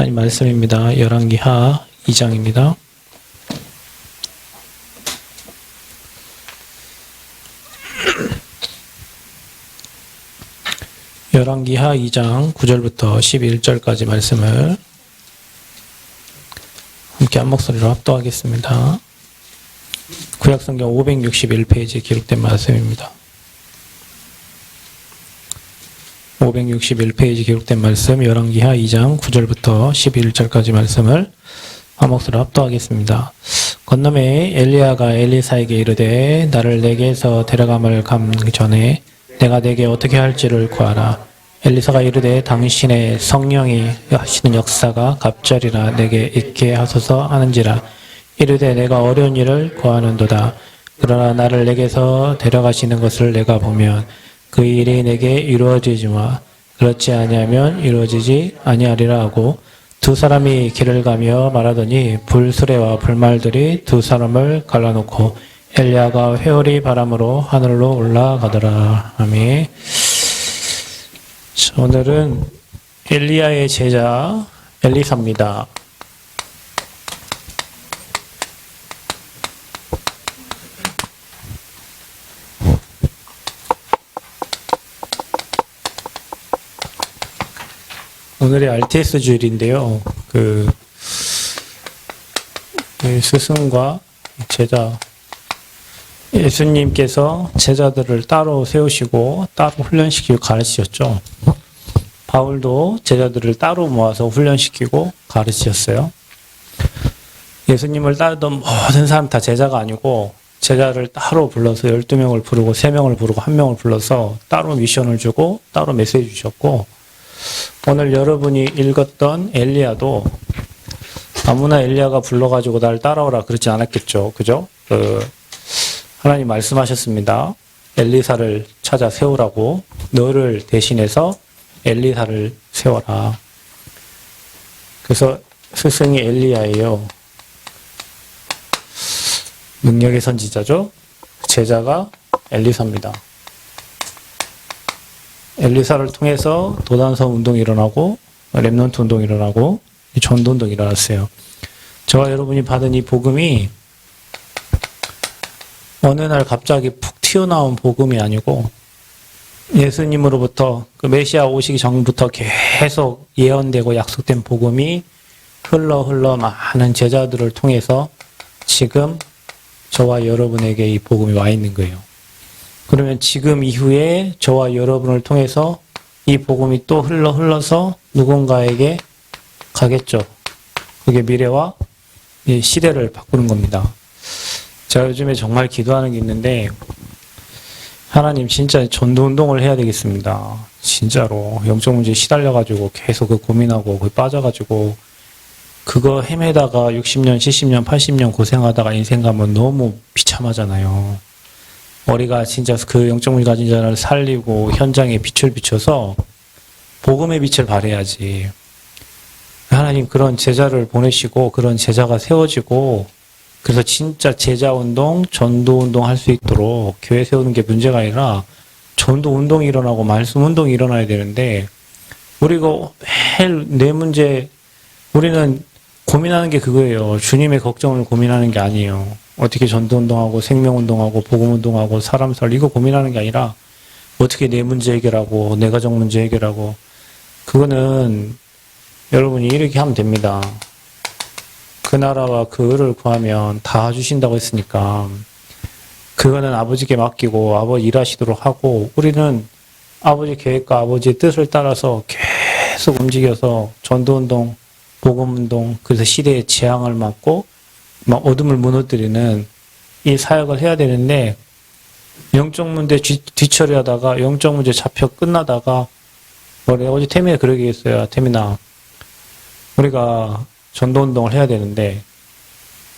하나님 말씀입니다. 열왕기하 2장입니다. 열왕기하 2장 9절부터 11절까지 말씀을 함께 한 목소리로 합독하겠습니다. 구약성경 561페이지에 기록된 말씀입니다. 561페이지 기록된 말씀 열왕기하 2장 9절부터 11절까지 말씀을 한 목소리로 합독하겠습니다. 건너매 엘리야가 엘리사에게 이르되 나를 내게서 데려감을 전에 내가 내게 어떻게 할지를 구하라. 엘리사가 이르되 당신의 성령이 하시는 역사가 갑절이라 내게 있게 하소서 하는지라. 이르되 내가 어려운 일을 구하는도다. 그러나 나를 내게서 데려가시는 것을 내가 보면 그 일이 내게 이루어지지마. 그렇지 아니하면 이루어지지 아니하리라 하고 두 사람이 길을 가며 말하더니 불수레와 불말들이 두 사람을 갈라놓고 엘리야가 회오리 바람으로 하늘로 올라가더라. 아멘. 오늘은 엘리야의 제자 엘리사입니다. 오늘의 RTS 주일인데요. 스승과 제자, 예수님께서 제자들을 따로 세우시고 따로 훈련시키고 가르치셨죠. 바울도 제자들을 따로 모아서 훈련시키고 가르치셨어요. 예수님을 따르던 모든 사람 다 제자가 아니고 제자를 따로 불러서 12명을 부르고 3명을 부르고 1명을 불러서 따로 미션을 주고 따로 메시지 주셨고, 오늘 여러분이 읽었던 엘리야도 아무나 엘리야가 불러가지고 날 따라오라 그러지 않았겠죠. 그죠? 하나님 말씀하셨습니다. 엘리사를 찾아 세우라고. 너를 대신해서 엘리사를 세워라. 그래서 스승이 엘리야예요. 능력의 선지자죠. 제자가 엘리사입니다. 엘리사를 통해서 도단성 운동이 일어나고 렘넌트 운동이 일어나고 전도 운동이 일어났어요. 저와 여러분이 받은 이 복음이 어느 날 갑자기 푹 튀어나온 복음이 아니고 예수님으로부터 그 메시아 오시기 전부터 계속 예언되고 약속된 복음이 흘러 많은 제자들을 통해서 지금 저와 여러분에게 이 복음이 와 있는 거예요. 그러면 지금 이후에 저와 여러분을 통해서 이 복음이 또 흘러서 누군가에게 가겠죠. 그게 미래와 시대를 바꾸는 겁니다. 제가 요즘에 정말 기도하는 게 있는데, 하나님 진짜 전도운동을 해야 되겠습니다. 진짜로 영적 문제에 시달려가지고 계속 고민하고 빠져가지고 그거 헤매다가 60년, 70년, 80년 고생하다가 인생 가면 너무 비참하잖아요. 우리가 진짜 그 영적 문제 가진 자를 살리고 현장에 빛을 비춰서 복음의 빛을 발해야지. 하나님 그런 제자를 보내시고 그런 제자가 세워지고 그래서 진짜 제자운동, 전도운동 할 수 있도록 교회 세우는 게 문제가 아니라 전도운동이 일어나고 말씀운동이 일어나야 되는데, 우리가 매일 내 문제, 우리는 고민하는 게 그거예요. 주님의 걱정을 고민하는 게 아니에요. 어떻게 전도운동하고 생명운동하고 복음운동하고 사람 살 이거 고민하는 게 아니라 어떻게 내 문제 해결하고 내 가정 문제 해결하고, 그거는 여러분이 이렇게 하면 됩니다. 그 나라와 그 의를 구하면 다 주신다고 했으니까 그거는 아버지께 맡기고 아버지 일하시도록 하고, 우리는 아버지 계획과 아버지의 뜻을 따라서 계속 움직여서 전도운동, 복음운동, 그래서 시대의 재앙을 막고 막 어둠을 무너뜨리는 이 사역을 해야 되는데, 영적 문제 뒤처리하다가 영적 문제 잡혀 끝나다가 어제 태민이 그러게 했어요. 태민아, 우리가 전도운동을 해야 되는데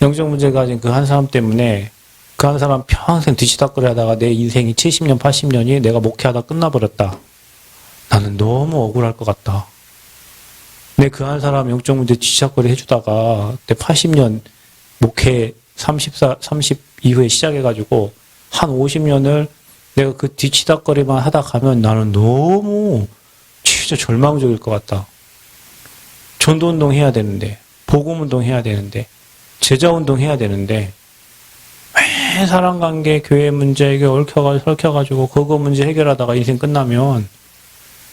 영적 문제 가진 그 한 사람 때문에 그 한 사람 평생 뒤치다꺼리 하다가 내 인생이 70년, 80년이 내가 목회하다 끝나버렸다. 나는 너무 억울할 것 같다. 내 그 한 사람 영적 문제 뒤치다꺼리 해주다가 내 80년 목회 30 이후에 시작해가지고 한 50년을 내가 그 뒤치다꺼리만 하다 가면 나는 너무 진짜 절망적일 것 같다. 전도운동 해야 되는데, 복음운동 해야 되는데, 제자운동 해야 되는데, 왜 사람관계, 교회 문제 이게 얽혀가지고 그거 문제 해결하다가 인생 끝나면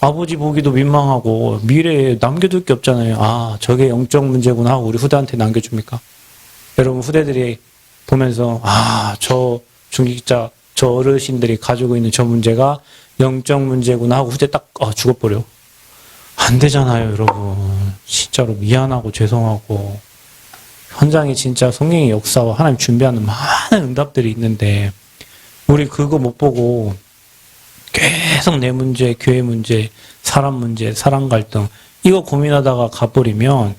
아버지 보기도 민망하고 미래에 남겨둘 게 없잖아요. 아, 저게 영적 문제구나 하고 우리 후대한테 남겨줍니까? 여러분 후대들이 보면서 아, 저 중직자, 저 어르신들이 가지고 있는 저 문제가 영적 문제구나 하고 후대 딱 죽어버려. 안 되잖아요, 여러분. 진짜로 미안하고 죄송하고 현장에 진짜 성령의 역사와 하나님 준비하는 많은 응답들이 있는데 우리 그거 못 보고 계속 내 문제, 교회 문제, 사람 갈등 이거 고민하다가 가버리면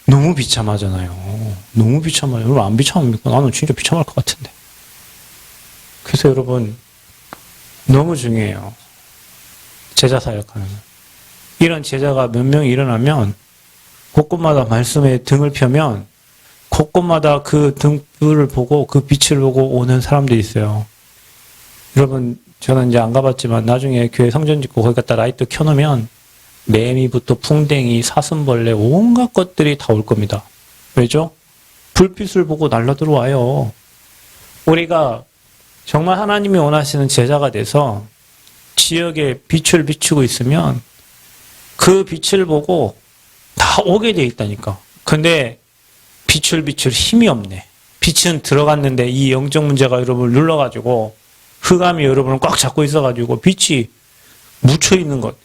너무 비참하잖아요. 너무 비참해요. 여러분 안 비참합니까? 나는 진짜 비참할 것 같은데. 그래서 여러분 너무 중요해요. 제자 사역하는 거. 이런 제자가 몇 명이 일어나면 곳곳마다 말씀에 등을 펴면 곳곳마다 그 등불을 보고 그 빛을 보고 오는 사람들이 있어요. 여러분 저는 이제 안 가봤지만 나중에 교회 성전 짓고 거기 갖다 라이트 켜놓으면 매미부터 풍뎅이, 사슴벌레 온갖 것들이 다 올 겁니다. 왜죠? 불빛을 보고 날라 들어와요. 우리가 정말 하나님이 원하시는 제자가 돼서 지역에 빛을 비추고 있으면 그 빛을 보고 다 오게 돼 있다니까. 근데 빛을 힘이 없네. 빛은 들어갔는데 이 영적 문제가 여러분을 눌러가지고 흑암이 여러분을 꽉 잡고 있어가지고 빛이 묻혀있는 것.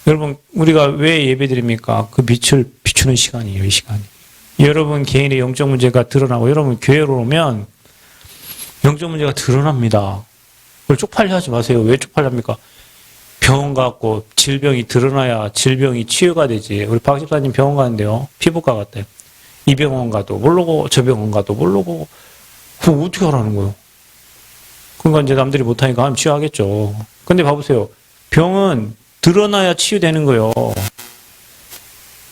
여러분 우리가 왜 예배드립니까? 그 빛을 비추는 시간이에요. 이 시간이. 여러분 개인의 영적 문제가 드러나고 여러분 교회로 오면 영적 문제가 드러납니다. 그걸 쪽팔려 하지 마세요. 왜 쪽팔립니까? 병원 가고 질병이 드러나야 질병이 치유가 되지. 우리 박 집사님 병원 가는데요. 피부과 갔대요. 이 병원 가도 모르고 저 병원 가도 모르고 그럼 어떻게 하라는 거예요? 그러니까 이제 남들이 못하니까 하면 치유하겠죠. 근데 봐보세요. 병은 드러나야 치유되는 거예요.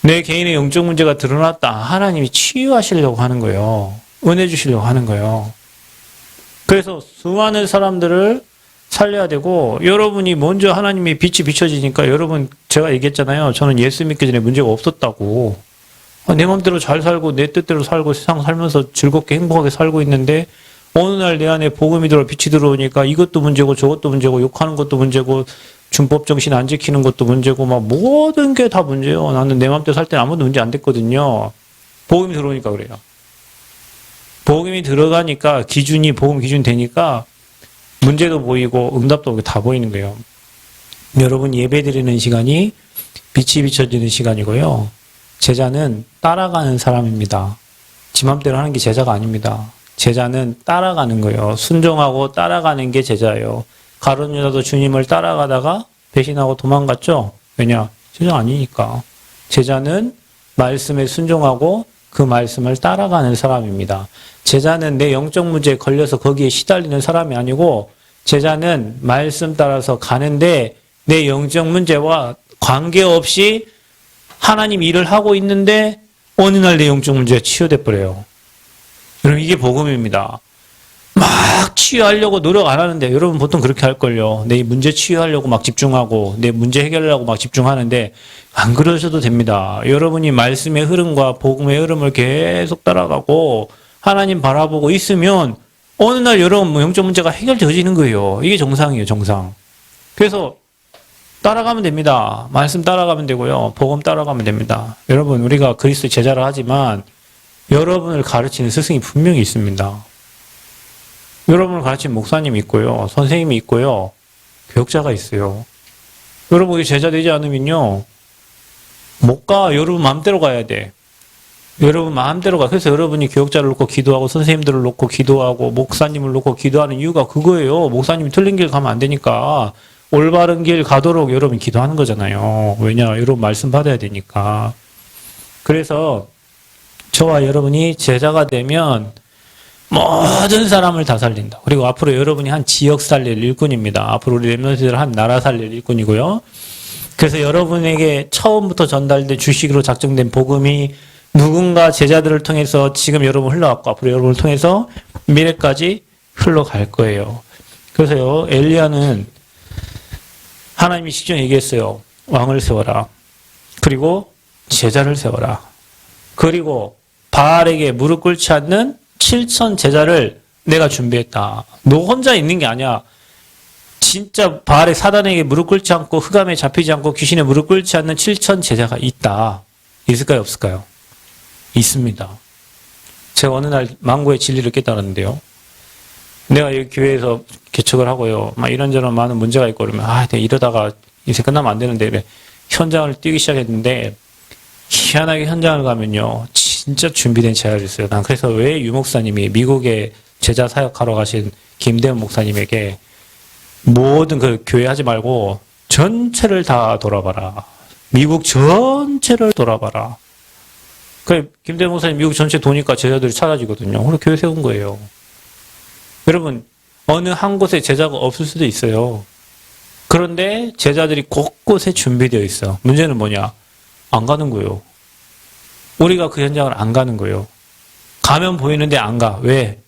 내 개인의 영적 문제가 드러났다. 하나님이 치유하시려고 하는 거예요. 은혜 주시려고 하는 거예요. 그래서 수많은 사람들을 살려야 되고 여러분이 먼저 하나님의 빛이 비춰지니까 여러분 제가 얘기했잖아요. 저는 예수 믿기 전에 문제가 없었다고. 내 마음대로 잘 살고 내 뜻대로 살고 세상 살면서 즐겁게 행복하게 살고 있는데 어느 날 내 안에 복음이 들어 빛이 들어오니까 이것도 문제고 저것도 문제고 욕하는 것도 문제고 준법 정신 안 지키는 것도 문제고 막 모든 게 다 문제예요. 나는 내 마음대로 살 때는 아무도 문제 안 됐거든요. 복음이 들어오니까 그래요. 복음이 들어가니까 기준이 복음 기준 되니까 문제도 보이고 응답도 보이고 다 보이는 거예요. 여러분 예배드리는 시간이 빛이 비춰지는 시간이고요. 제자는 따라가는 사람입니다. 지 맘대로 하는 게 제자가 아닙니다. 제자는 따라가는 거예요. 순종하고 따라가는 게 제자예요. 가룟 유다도 주님을 따라가다가 배신하고 도망갔죠? 왜냐? 제자 아니니까. 제자는 말씀에 순종하고 그 말씀을 따라가는 사람입니다. 제자는 내 영적 문제에 걸려서 거기에 시달리는 사람이 아니고 제자는 말씀 따라서 가는데 내 영적 문제와 관계없이 하나님 일을 하고 있는데 어느 날 내 영적 문제가 치유돼 버려요. 여러분 이게 복음입니다. 막 치유하려고 노력 안 하는데 여러분 보통 그렇게 할걸요. 내 문제 치유하려고 막 집중하고 내 문제 해결하려고 막 집중하는데 안 그러셔도 됩니다. 여러분이 말씀의 흐름과 복음의 흐름을 계속 따라가고 하나님 바라보고 있으면 어느 날 여러분 영적 문제가 해결되어지는 거예요. 이게 정상이에요. 정상. 그래서 따라가면 됩니다. 말씀 따라가면 되고요. 복음 따라가면 됩니다. 여러분 우리가 그리스도 제자를 하지만 여러분을 가르치는 스승이 분명히 있습니다. 여러분을 가르치는 목사님이 있고요. 선생님이 있고요. 교역자가 있어요. 여러분이 제자 되지 않으면요. 못 가. 여러분 마음대로 가야 돼. 여러분 마음대로 가. 그래서 여러분이 교역자를 놓고 기도하고 선생님들을 놓고 기도하고 목사님을 놓고 기도하는 이유가 그거예요. 목사님이 틀린 길 가면 안 되니까 올바른 길 가도록 여러분 기도하는 거잖아요. 왜냐? 여러분 말씀 받아야 되니까. 그래서 저와 여러분이 제자가 되면 모든 사람을 다 살린다. 그리고 앞으로 여러분이 한 지역 살릴 일꾼입니다. 앞으로 우리 렘넌트들 한 나라 살릴 일꾼이고요. 그래서 여러분에게 처음부터 전달된 주식으로 작정된 복음이 누군가 제자들을 통해서 지금 여러분 흘러왔고 앞으로 여러분을 통해서 미래까지 흘러갈 거예요. 그래서요. 엘리야는 하나님이 직접 얘기했어요. 왕을 세워라. 그리고 제자를 세워라. 그리고 바알에게 무릎 꿇지 않는 7천 제자를 내가 준비했다. 너 혼자 있는 게 아니야. 진짜 바알의 사단에게 무릎 꿇지 않고 흑암에 잡히지 않고 귀신에 무릎 꿇지 않는 7천 제자가 있다. 있을까요? 없을까요? 있습니다. 제가 어느 날 망고의 진리를 깨달았는데요. 내가 여기 교회에서 개척을 하고요. 막 이런저런 많은 문제가 있고 그러면 내가 이러다가 인생 끝나면 안 되는데 그래. 현장을 뛰기 시작했는데 희한하게 현장을 가면요. 진짜 준비된 제자들이 있어요. 난 그래서 왜 유 목사님이 미국에 제자 사역하러 가신 김대현 목사님에게 모든 그 교회 하지 말고 전체를 다 돌아봐라. 미국 전체를 돌아봐라. 그 김대현 목사님 미국 전체 도니까 제자들이 찾아지거든요. 그래서 교회 세운 거예요. 여러분 어느 한 곳에 제자가 없을 수도 있어요. 그런데 제자들이 곳곳에 준비되어 있어. 문제는 뭐냐? 안 가는 거예요. 우리가 그 현장을 안 가는 거예요. 가면 보이는데 안 가. 왜?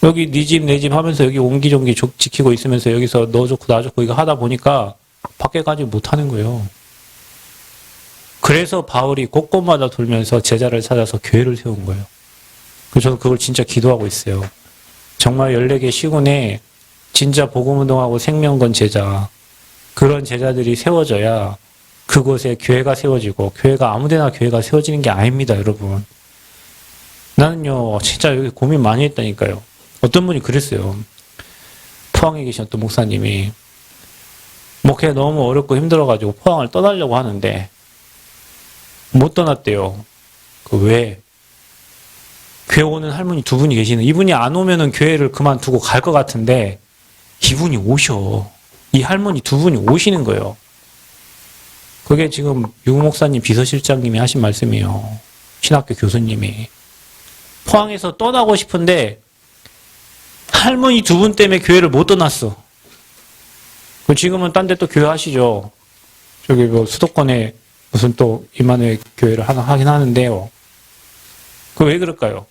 여기 네 집 내 집 하면서 여기 옹기종기 지키고 있으면서 여기서 너 좋고 나 좋고 이거 하다 보니까 밖에 가지 못하는 거예요. 그래서 바울이 곳곳마다 돌면서 제자를 찾아서 교회를 세운 거예요. 그래서 저는 그걸 진짜 기도하고 있어요. 정말 14개 시군에 진짜 복음운동하고 생명건 제자, 그런 제자들이 세워져야 그곳에 교회가 세워지고, 교회가 아무데나 교회가 세워지는 게 아닙니다, 여러분. 나는요, 진짜 여기 고민 많이 했다니까요. 어떤 분이 그랬어요. 포항에 계신 어떤 목사님이 목회 너무 어렵고 힘들어가지고 포항을 떠나려고 하는데 못 떠났대요. 왜? 교회 오는 할머니 두 분이 계시는, 이분이 안 오면은 교회를 그만두고 갈 것 같은데 이분이 오셔. 이 할머니 두 분이 오시는 거예요. 그게 지금 유 목사님 비서실장님이 하신 말씀이에요. 신학교 교수님이. 포항에서 떠나고 싶은데 할머니 두 분 때문에 교회를 못 떠났어. 지금은 딴 데 또 교회 하시죠. 저기 뭐 수도권에 무슨 또 이만의 교회를 하나 하긴 하는데요. 그 왜 그럴까요?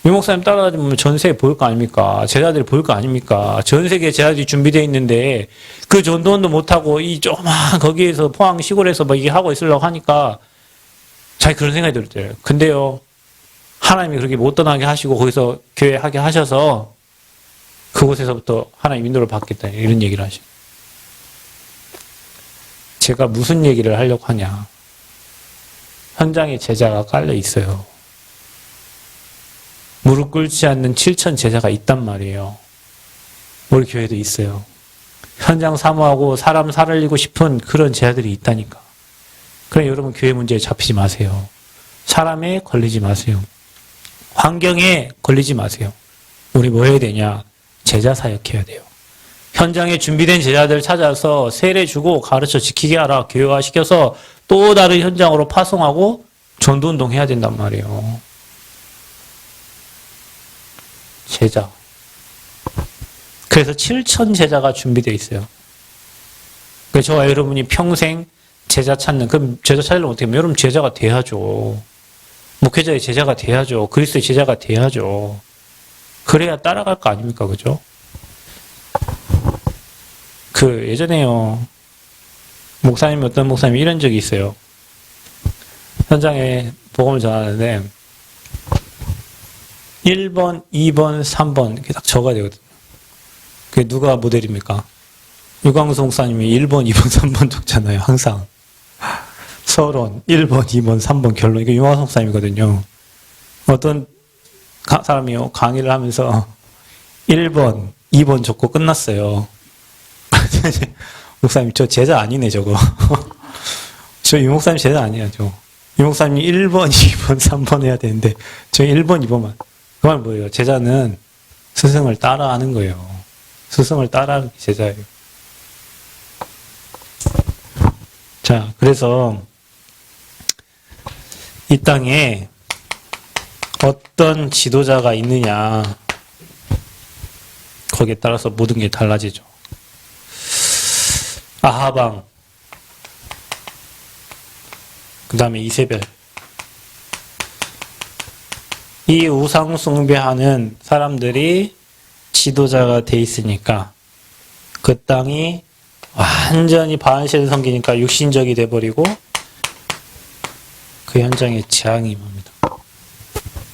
유 목사님 따라다니면 전세에 보일 거 아닙니까? 제자들이 보일 거 아닙니까? 전 세계에 제자들이 준비되어 있는데 그 전도원도 못하고 이 조그만 거기에서 포항 시골에서 뭐 이게 하고 있으려고 하니까 자기 그런 생각이 들었대요. 근데요, 하나님이 그렇게 못 떠나게 하시고 거기서 교회 하게 하셔서 그곳에서부터 하나님 인도를 받겠다, 이런 얘기를 하시고. 제가 무슨 얘기를 하려고 하냐. 현장에 제자가 깔려 있어요. 무릎 꿇지 않는 7천 제자가 있단 말이에요. 우리 교회도 있어요. 현장 사모하고 사람 살리고 싶은 그런 제자들이 있다니까. 그래, 여러분 교회 문제에 잡히지 마세요. 사람에 걸리지 마세요. 환경에 걸리지 마세요. 우리 뭐 해야 되냐? 제자 사역해야 돼요. 현장에 준비된 제자들 찾아서 세례 주고 가르쳐 지키게 하라. 교회화 시켜서 또 다른 현장으로 파송하고 전도운동 해야 된단 말이에요. 제자. 그래서 7천 제자가 준비되어 있어요. 그래서 저와 여러분이 평생 제자 찾는, 그럼 제자 찾으려면 어떻게 하면? 여러분 제자가 돼야죠. 목회자의 제자가 돼야죠. 그리스도의 제자가 돼야죠. 그래야 따라갈 거 아닙니까? 그죠? 예전에요, 어떤 목사님이 이런 적이 있어요. 현장에 복음을 전하는데 1번, 2번, 3번 이렇게 딱 적어야 되거든요. 그게 누가 모델입니까? 유광수 목사님이 1번, 2번, 3번 적잖아요. 항상. 서론 1번, 2번, 3번 결론. 이게 유광수 목사님이거든요. 어떤 사람이요, 강의를 하면서 1번, 2번 적고 끝났어요. 목사님, 저 제자 아니네, 저거. 저 유 목사님 제자 아니야, 저. 유 목사님이 1번, 2번, 3번 해야 되는데, 저 1번, 2번만. 그 말 뭐예요? 제자는 스승을 따라하는 거예요. 스승을 따라하는 게 제자예요. 자, 그래서 이 땅에 어떤 지도자가 있느냐, 거기에 따라서 모든 게 달라지죠. 아하방, 그 다음에 이세벨. 이 우상 숭배하는 사람들이 지도자가 돼 있으니까 그 땅이 완전히 바알신을 섬기니까 육신적이 돼버리고 그 현장에 재앙이 임합니다.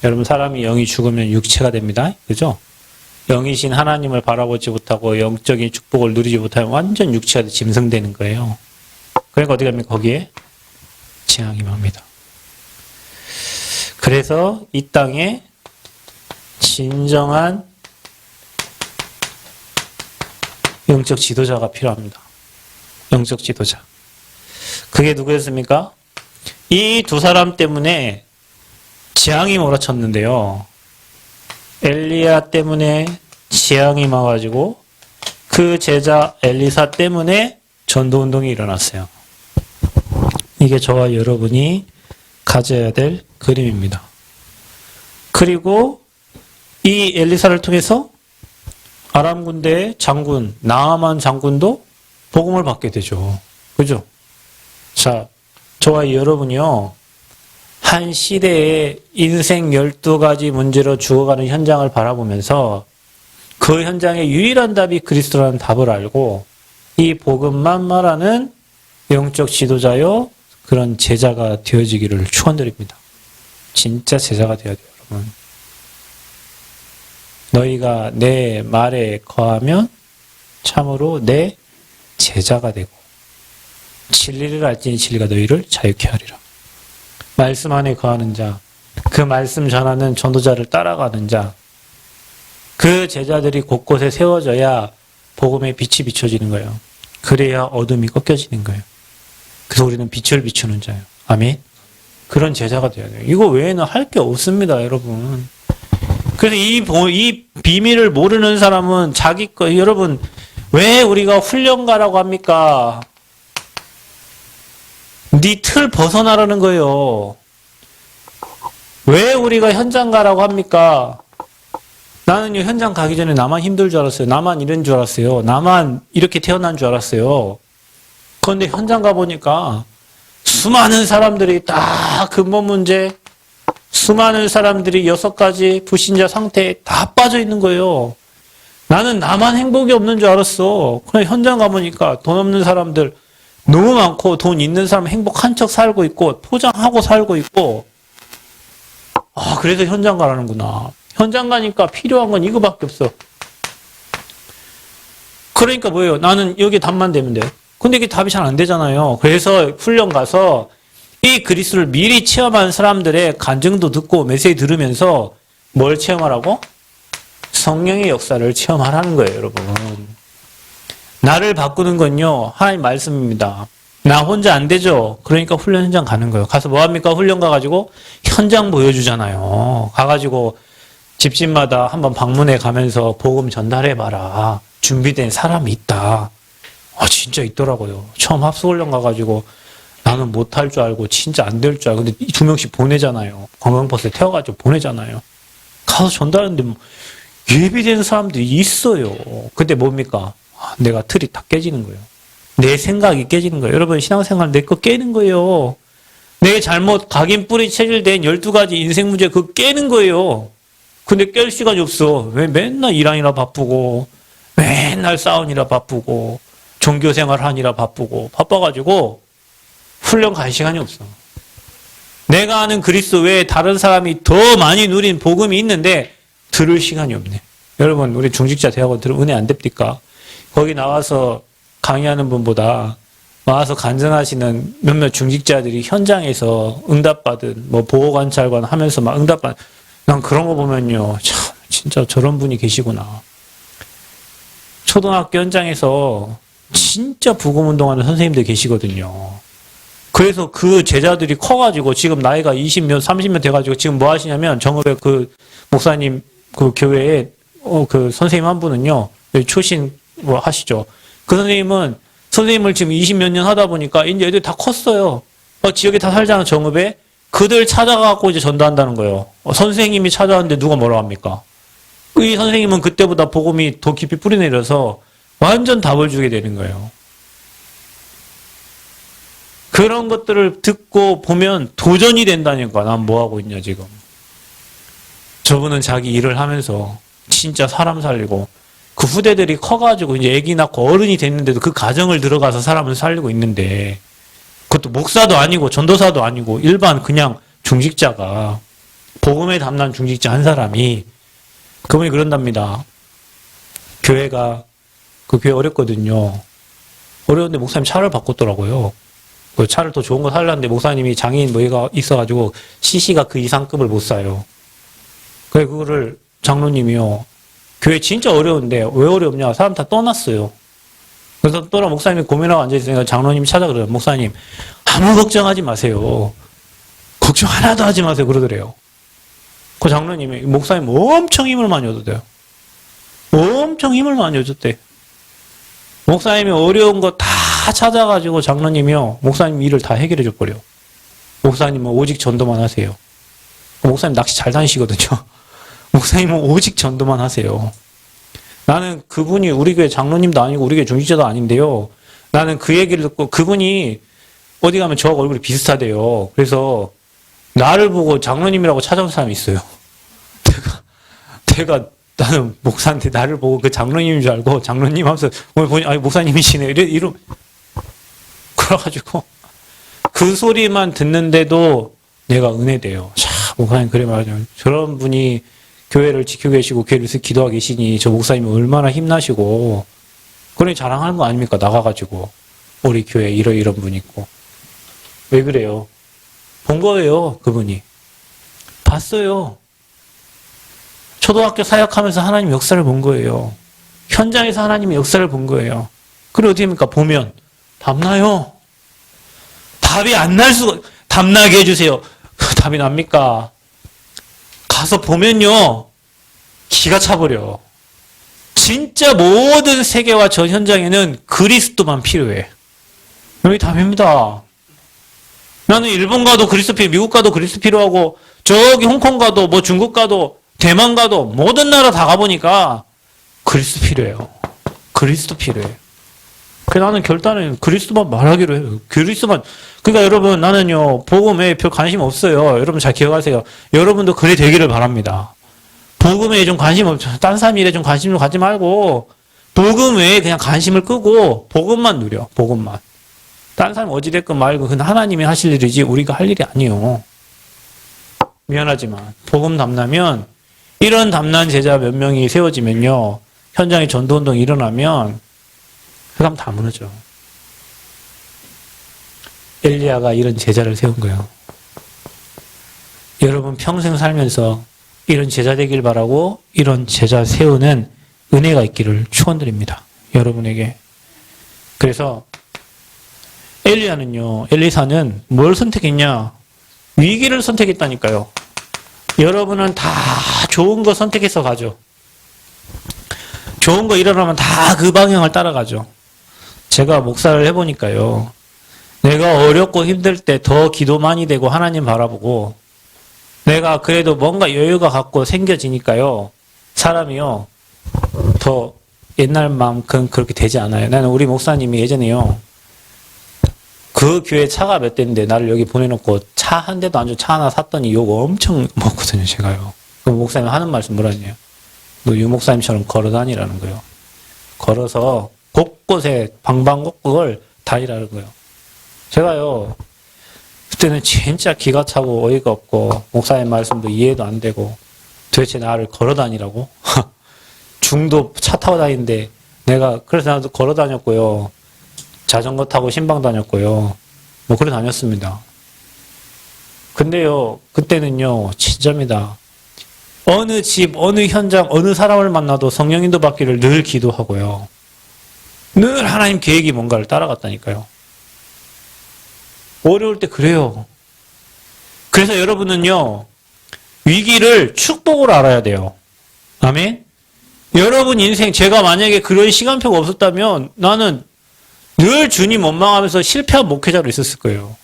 여러분, 사람이 영이 죽으면 육체가 됩니다. 그죠? 영이신 하나님을 바라보지 못하고 영적인 축복을 누리지 못하면 완전 육체가 짐승되는 거예요. 그러니까 어디 갑니까? 거기에 재앙이 임합니다. 그래서 이 땅에 진정한 영적 지도자가 필요합니다. 영적 지도자. 그게 누구였습니까? 이 두 사람 때문에 재앙이 몰아쳤는데요. 엘리야 때문에 재앙이 임해가지고 그 제자 엘리사 때문에 전도운동이 일어났어요. 이게 저와 여러분이 가져야 될 그림입니다. 그리고 이 엘리사를 통해서 아람 군대의 장군 나아만 장군도 복음을 받게 되죠. 그죠? 자, 저와 여러분이요, 한 시대에 인생 12가지 문제로 죽어가는 현장을 바라보면서 그 현장의 유일한 답이 그리스도라는 답을 알고 이 복음만 말하는 영적 지도자요, 그런 제자가 되어지기를 축원드립니다. 진짜 제자가 되어야 돼요, 여러분. 너희가 내 말에 거하면 참으로 내 제자가 되고 진리를 알지니 진리가 너희를 자유케 하리라. 말씀 안에 거하는 자, 그 말씀 전하는 전도자를 따라가는 자, 그 제자들이 곳곳에 세워져야 복음의 빛이 비춰지는 거예요. 그래야 어둠이 꺾여지는 거예요. 그래서 우리는 빛을 비추는 자예요. 아멘. 그런 제자가 되어야 돼요. 이거 외에는 할 게 없습니다, 여러분. 그래서 이 비밀을 모르는 사람은 자기 거, 여러분, 왜 우리가 훈련가라고 합니까? 네 틀 벗어나라는 거예요. 왜 우리가 현장가라고 합니까? 나는 현장 가기 전에 나만 힘들 줄 알았어요. 나만 이런 줄 알았어요. 나만 이렇게 태어난 줄 알았어요. 그런데 현장 가보니까 수많은 사람들이 다 근본 문제, 수많은 사람들이 6가지 불신자 상태에 다 빠져 있는 거예요. 나는 나만 행복이 없는 줄 알았어. 그냥 현장 가보니까 돈 없는 사람들 너무 많고 돈 있는 사람 행복한 척 살고 있고 포장하고 살고 있고, 아, 그래서 현장 가라는구나. 현장 가니까 필요한 건 이거밖에 없어. 그러니까 뭐예요? 나는 여기에 답만 되면 돼. 근데 이게 답이 잘 안 되잖아요. 그래서 훈련 가서 이 그리스도를 미리 체험한 사람들의 간증도 듣고 메시지 들으면서 뭘 체험하라고? 성령의 역사를 체험하라는 거예요, 여러분. 나를 바꾸는 건요, 하나님 말씀입니다. 나 혼자 안 되죠? 그러니까 훈련 현장 가는 거예요. 가서 뭐 합니까? 훈련 가가지고 현장 보여주잖아요. 가가지고 집집마다 한번 방문해 가면서 복음 전달해봐라. 준비된 사람이 있다. 아, 진짜 있더라고요. 처음 합숙훈련 가가지고 나는 못할 줄 알고 진짜 안 될 줄 알고 근데 2명씩 보내잖아요. 관광버스에 태워가지고 보내잖아요. 가서 전달하는데 뭐 예비된 사람들이 있어요. 근데 뭡니까? 아, 내가 틀이 다 깨지는 거예요. 내 생각이 깨지는 거예요. 여러분, 신앙생활 내 거 깨는 거예요. 내 잘못 각인 뿌리 체질된 12가지 인생 문제 그거 깨는 거예요. 근데 깰 시간이 없어. 왜 맨날 일하느라 바쁘고 맨날 싸우느라 바쁘고 종교생활 하느라 바쁘고 바빠가지고 훈련 갈 시간이 없어. 내가 아는 그리스도 외에 다른 사람이 더 많이 누린 복음이 있는데 들을 시간이 없네. 여러분, 우리 중직자 대학원 들으면 은혜 안 됩니까? 거기 나와서 강의하는 분보다 와서 간증하시는 몇몇 중직자들이 현장에서 응답받은 뭐 보호관찰관 하면서 막 응답받은, 난 그런 거 보면요, 참 진짜 저런 분이 계시구나. 초등학교 현장에서 진짜 복음운동하는 선생님들 계시거든요. 그래서 그 제자들이 커가지고 지금 나이가 20몇, 30몇 돼가지고 지금 뭐 하시냐면 정읍의 그 목사님 그 교회에 그 선생님 한 분은요, 초신 뭐 하시죠. 그 선생님을 지금 20몇 년 하다 보니까 이제 애들 다 컸어요. 지역에 다 살잖아, 정읍에. 그들 찾아가고 이제 전도한다는 거예요. 선생님이 찾아왔는데 누가 뭐라고 합니까? 이 선생님은 그때보다 복음이 더 깊이 뿌리내려서 완전 답을 주게 되는 거예요. 그런 것들을 듣고 보면 도전이 된다니까. 난 뭐하고 있냐 지금. 저분은 자기 일을 하면서 진짜 사람 살리고 그 후대들이 커가지고 이제 애기 낳고 어른이 됐는데도 그 가정을 들어가서 사람을 살리고 있는데 그것도 목사도 아니고 전도사도 아니고 일반 그냥 중직자가 복음에 담난 중직자 한 사람이 그분이 그런답니다. 교회가 그 교회 어렵거든요. 어려운데 목사님 차를 바꿨더라고요. 그 차를 더 좋은 거 살려는데 목사님이 장애인 뭐가 있어가지고 CC가 그 이상급을 못 사요. 그래 그거를 장로님이요. 교회 진짜 어려운데 왜 어렵냐? 사람 다 떠났어요. 그래서 떠나 목사님이 고민하고 앉아있으니까 장로님이 찾아그래요. 목사님 아무 걱정하지 마세요. 걱정 하나도 하지 마세요. 그러더래요. 그 장로님이 목사님 엄청 힘을 많이 얻었대요. 엄청 힘을 많이 얻었대. 목사님이 어려운 거 다 찾아가지고 장로님이요. 목사님 일을 다 해결해 줘버려. 목사님은 오직 전도만 하세요. 목사님 낚시 잘 다니시거든요. 목사님은 오직 전도만 하세요. 나는 그분이 우리 교회 장로님도 아니고 우리 교회 중직자도 아닌데요. 나는 그 얘기를 듣고 그분이 어디 가면 저하고 얼굴이 비슷하대요. 그래서 나를 보고 장로님이라고 찾아온 사람이 있어요. 내가 나는 목사한테 나를 보고 그 장로님인 줄 알고 장로님 하면서 오늘 보니 아니 목사님이시네 이러 그래가지고 그 소리만 듣는데도 내가 은혜돼요. 자 목사님 그래 말하죠. 저런 분이 교회를 지키고 계시고 교회를 기도하고 계시니 저 목사님이 얼마나 힘나시고 그러니 자랑하는 거 아닙니까? 나가가지고 우리 교회에 이런 분이 있고 왜 그래요? 본 거예요. 그분이 봤어요. 초등학교 사역하면서 하나님 역사를 본 거예요. 현장에서 하나님의 역사를 본 거예요. 그래 어떻게 합니까? 보면 답나요? 답이 안 날 수가 답나게 해주세요. 답이 납니까? 가서 보면요 기가 차버려. 진짜 모든 세계와 전 현장에는 그리스도만 필요해. 여기 답입니다. 나는 일본 가도 그리스도 필요, 미국 가도 그리스도 필요하고 저기 홍콩 가도 뭐 중국 가도 대만 가도 모든 나라 다 가보니까 그리스도 필요해요. 그리스도 필요해. 그래서 나는 결단은 그리스도만 말하기로 해요. 그리스도만. 그러니까 여러분 나는요 복음에 별 관심 없어요. 여러분 잘 기억하세요. 여러분도 그래 되기를 바랍니다. 복음에 좀 관심 없죠. 딴 사람 일에 좀 관심 좀 갖지 말고 복음 외에 그냥 관심을 끄고 복음만 누려. 복음만. 딴 사람 어찌됐건 말고 그건 하나님이 하실 일이지 우리가 할 일이 아니에요. 미안하지만 복음 담나면 이런 담난 제자 몇 명이 세워지면요 현장에 전도운동이 일어나면 그 사람 다 무너져. 엘리야가 이런 제자를 세운 거예요. 여러분 평생 살면서 이런 제자 되길 바라고 이런 제자 세우는 은혜가 있기를 축원드립니다. 여러분에게. 그래서 엘리야는요, 엘리사는 뭘 선택했냐? 위기를 선택했다니까요. 여러분은 다 좋은 거 선택해서 가죠. 좋은 거 일어나면 다 그 방향을 따라가죠. 제가 목사를 해보니까요. 내가 어렵고 힘들 때 더 기도 많이 되고 하나님 바라보고 내가 그래도 뭔가 여유가 갖고 생겨지니까요. 사람이요. 더 옛날만큼 그렇게 되지 않아요. 나는 우리 목사님이 예전에요. 그 교회 차가 몇 대인데 나를 여기 보내놓고 차 한 대도 안 주고 차 하나 샀더니 욕 엄청 먹거든요. 제가요. 그 목사님 하는 말씀 뭐라냐. 너 유 목사님처럼 걸어다니라는 거예요. 걸어서 곳곳에 방방곡곡을 다니라는 거예요. 제가요. 그때는 진짜 기가 차고 어이가 없고 목사님 말씀도 이해도 안 되고 도대체 나를 걸어다니라고? 중도 차 타고 다니는데 내가 그래서 나도 걸어 다녔고요. 자전거 타고 신방 다녔고요. 뭐 그래 다녔습니다. 근데요. 그때는요. 진짜입니다. 어느 집, 어느 현장, 어느 사람을 만나도 성령 인도 받기를 늘 기도하고요. 늘 하나님 계획이 뭔가를 따라갔다니까요. 어려울 때 그래요. 그래서 여러분은요. 위기를 축복으로 알아야 돼요. 아멘? 여러분 인생 제가 만약에 그런 시간표가 없었다면 나는 늘 주님 원망하면서 실패한 목회자로 있었을 거예요.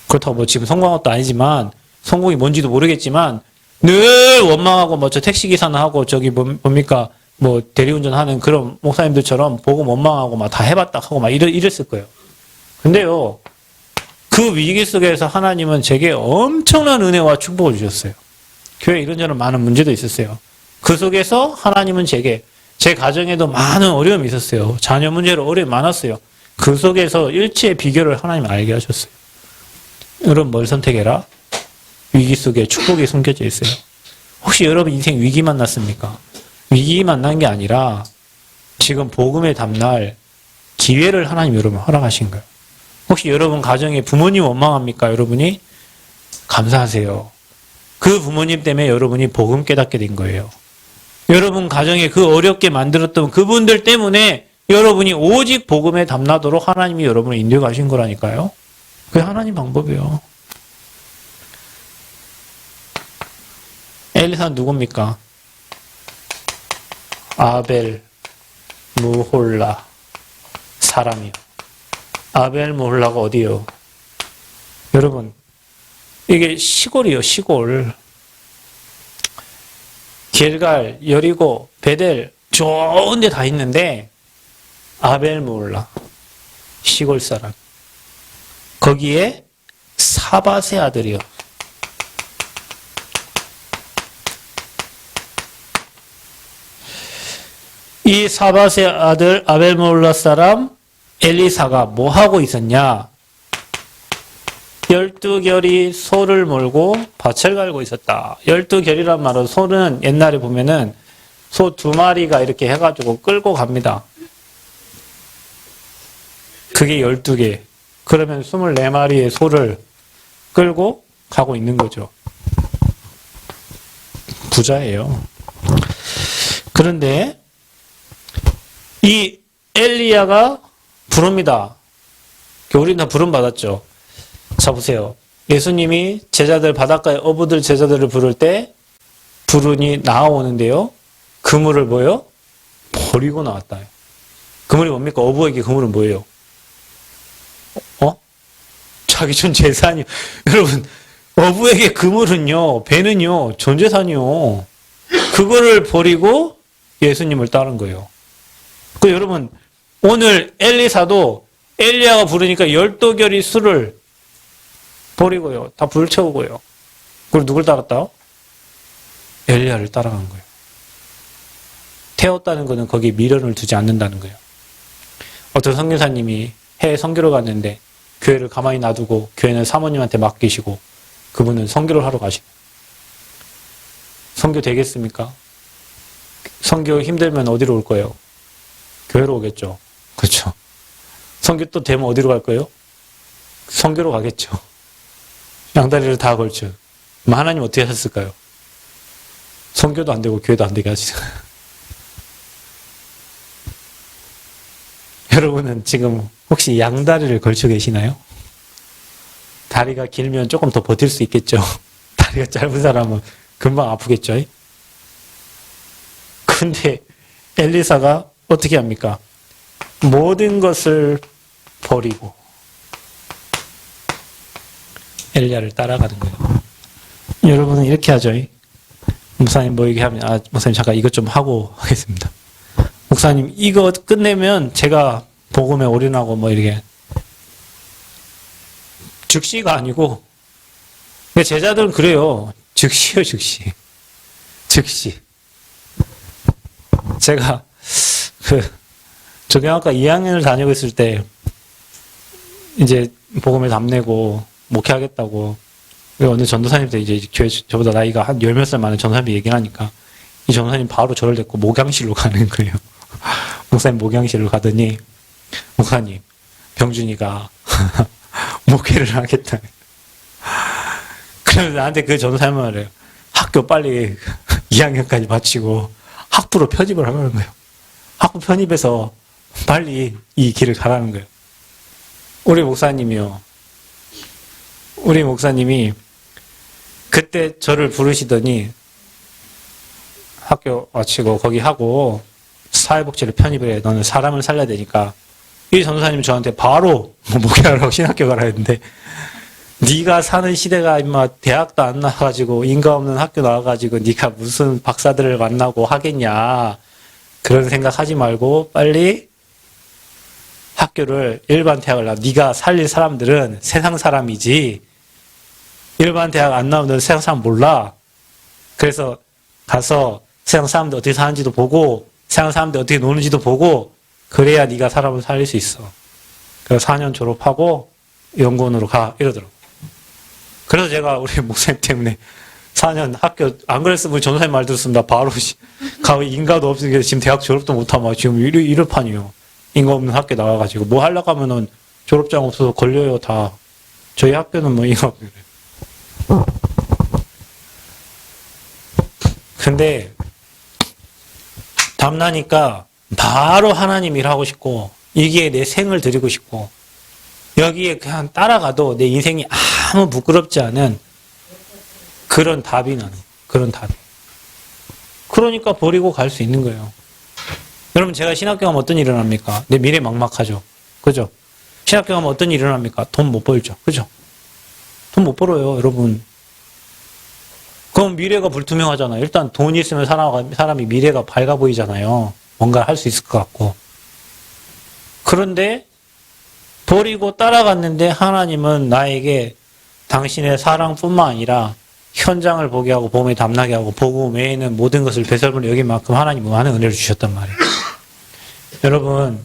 그렇다고 뭐 지금 성공한 것도 아니지만 성공이 뭔지도 모르겠지만 늘 원망하고 뭐 저 택시기사나 하고 저기 뭡니까 뭐 대리운전하는 그런 목사님들처럼 복음 원망하고 막 다 해봤다 하고 막 이랬을 거예요. 근데요. 그 위기 속에서 하나님은 제게 엄청난 은혜와 축복을 주셨어요. 교회에 이런저런 많은 문제도 있었어요. 그 속에서 하나님은 제게 제 가정에도 많은 어려움이 있었어요. 자녀 문제로 어려움이 많았어요. 그 속에서 일치의 비결을 하나님 알게 하셨어요. 여러분 뭘 선택해라? 위기 속에 축복이 숨겨져 있어요. 혹시 여러분 인생 위기 만났습니까? 위기 만난 게 아니라 지금 복음에 담날 기회를 하나님 여러분 허락하신 거예요. 혹시 여러분 가정에 부모님 원망합니까? 여러분이 감사하세요. 그 부모님 때문에 여러분이 복음 깨닫게 된 거예요. 여러분 가정에 그 어렵게 만들었던 그분들 때문에 여러분이 오직 복음에 담나도록 하나님이 여러분을 인도해 가신 거라니까요. 그게 하나님 방법이에요. 엘리사는 누굽니까? 아벨, 무홀라 사람이요. 아벨, 무홀라가 어디요? 여러분 이게 시골이요, 시골. 길갈, 여리고, 베델 좋은 데 다 있는데 아벨, 무홀라 시골 사람. 거기에 사밧의 아들이요. 이 사밧의 아들 아벨 무홀라 사람 엘리사가 뭐 하고 있었냐? 12결이 소를 몰고 밭을 갈고 있었다. 12결이란 말은 소는 옛날에 보면은 소 2마리가 이렇게 해가지고 끌고 갑니다. 그게 12개. 그러면 24마리의 소를 끌고 가고 있는 거죠. 부자예요. 그런데 이 엘리야가 부릅니다. 우리는 다 부름 받았죠. 자 보세요. 예수님이 제자들 바닷가에 어부들 제자들을 부를 때 불운이 나와오는데요. 그물을 뭐요? 버리고 나왔다. 그물이 뭡니까? 어부에게 그물은 뭐예요? 자기 전 재산이요. 여러분 어부에게 그물은요, 배는요, 전 재산이요. 그거를 버리고 예수님을 따른 거예요. 그 여러분 오늘 엘리사도 엘리야가 부르니까 12결이 술을 버리고요. 다 불 채우고요. 그리고 누굴 따랐다? 엘리야를 따라간 거예요. 태웠다는 것은 거기에 미련을 두지 않는다는 거예요. 어떤 선교사님이 해외 선교를 갔는데 교회를 가만히 놔두고 교회는 사모님한테 맡기시고 그분은 선교를 하러 가시고. 선교 되겠습니까? 선교 힘들면 어디로 올 거예요? 교회로 오겠죠. 그렇죠. 선교 또 되면 어디로 갈 거예요? 선교로 가겠죠. 양다리를 다 걸쳐. 하나님 어떻게 하셨을까요? 선교도 안 되고 교회도 안 되게 하시죠. 여러분은 지금 혹시 양다리를 걸쳐 계시나요? 다리가 길면 조금 더 버틸 수 있겠죠. 다리가 짧은 사람은 금방 아프겠죠. 근데 엘리사가 어떻게 합니까? 모든 것을 버리고 엘리야를 따라가는 거예요. 여러분은 이렇게 하죠. 목사님 뭐 얘기하면 목사님 잠깐 이것 좀 하고 하겠습니다. 목사님 이거 끝내면 제가 복음에 올인하고 뭐 이렇게. 즉시가 아니고 제자들은 그래요. 즉시요, 즉시. 즉시. 제가 조경학과 2학년을 다니고 있을 때 이제 복음을 답내고 목회하겠다고 어느 전도사님한테 이제 교회 저보다 나이가 한 10몇 살 많은 전도사님이 얘기를 하니까 이 전도사님 바로 저를 데리고 목양실로 가는 거예요. 목사님 목양실로 가더니 목사님 병준이가 목회를 하겠다. 그러면서 나한테 그 전도사님 말해요. 학교 빨리 2학년까지 마치고 학부로 편입을 하라는 거예요. 학부 편입해서 빨리 이 길을 가라는 거예요. 우리 목사님이 그때 저를 부르시더니 학교 마치고 거기 하고 사회복지를 편입을 해. 너는 사람을 살려야 되니까. 이 전도사님 저한테 바로 목회하라고 신학교 가라 했는데 네가 사는 시대가 임마 대학도 안 나와가지고 인가 없는 학교 나와가지고 네가 무슨 박사들을 만나고 하겠냐. 그런 생각 하지 말고 빨리 학교를 일반 대학을 나와. 네가 살릴 사람들은 세상 사람이지 일반 대학 안 나오면 세상 사람 몰라. 그래서 가서 세상 사람들 어떻게 사는지도 보고 세상 사람들 어떻게 노는지도 보고 그래야 네가 사람을 살릴 수 있어. 그래서 4년 졸업하고 연구원으로 가 이러더라고. 그래서 제가 우리 목사님 때문에 4년 학교 안 그랬으면 우리 전도사님 말 들었으면 나 바로 가 인가도 없으니까 지금 대학 졸업도 못하고 지금 이럴 판이요. 인가 없는 학교 나와가지고 뭐 하려고 하면은 졸업장 없어서 걸려요 다. 저희 학교는 뭐 인가 없는 그래요. 근데 담나니까 바로 하나님 일하고 싶고 이게 내 생을 드리고 싶고 여기에 그냥 따라가도 내 인생이 아무 부끄럽지 않은 그런 답이 나는 그런 답이. 그러니까 버리고 갈 수 있는 거예요. 여러분 제가 신학교 가면 어떤 일이 일어납니까? 내 미래 막막하죠. 그죠? 신학교 가면 어떤 일이 일어납니까? 돈 못 벌죠. 그죠? 돈 못 벌어요 여러분. 그럼 미래가 불투명하잖아요. 일단 돈이 있으면 사람이 미래가 밝아 보이잖아요. 뭔가 할 수 있을 것 같고. 그런데 버리고 따라갔는데 하나님은 나에게 당신의 사랑뿐만 아니라 현장을 보게 하고 복음에 담나게 하고 복음 외에는 모든 것을 배설물로 여긴 만큼 하나님은 많은 은혜를 주셨단 말이에요. 여러분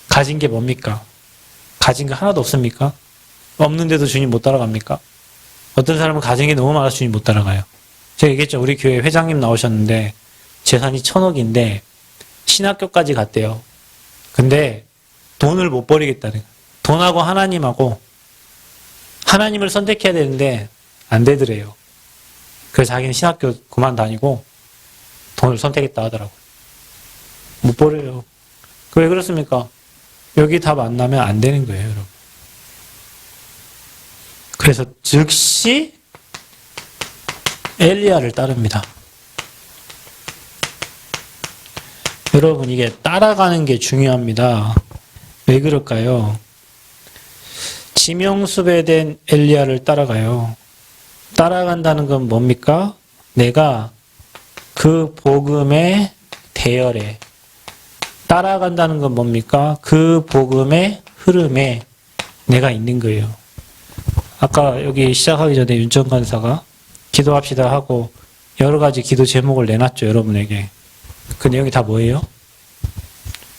가진 게 뭡니까? 가진 게 하나도 없습니까? 없는데도 주님 못 따라갑니까? 어떤 사람은 가진 게 너무 많아서 주님 못 따라가요. 제가 얘기했죠. 우리 교회 회장님 나오셨는데 재산이 1,000억인데 신학교까지 갔대요. 근데 돈을 못 버리겠다는 거예요. 돈하고 하나님하고 하나님을 선택해야 되는데 안 되더래요. 그래서 자기는 신학교 그만 다니고 돈을 선택했다 하더라고요. 못 버려요. 왜 그렇습니까? 여기 답 안 나면 안 되는 거예요, 여러분. 그래서 즉시 엘리야를 따릅니다. 여러분 이게 따라가는 게 중요합니다. 왜 그럴까요? 지명수배 된 엘리야를 따라가요. 따라간다는 건 뭡니까? 내가 그 복음의 대열에 따라간다는 건 뭡니까? 그 복음의 흐름에 내가 있는 거예요. 아까 여기 시작하기 전에 윤정 간사가 기도합시다 하고 여러 가지 기도 제목을 내놨죠, 여러분에게. 그 내용이 다 뭐예요?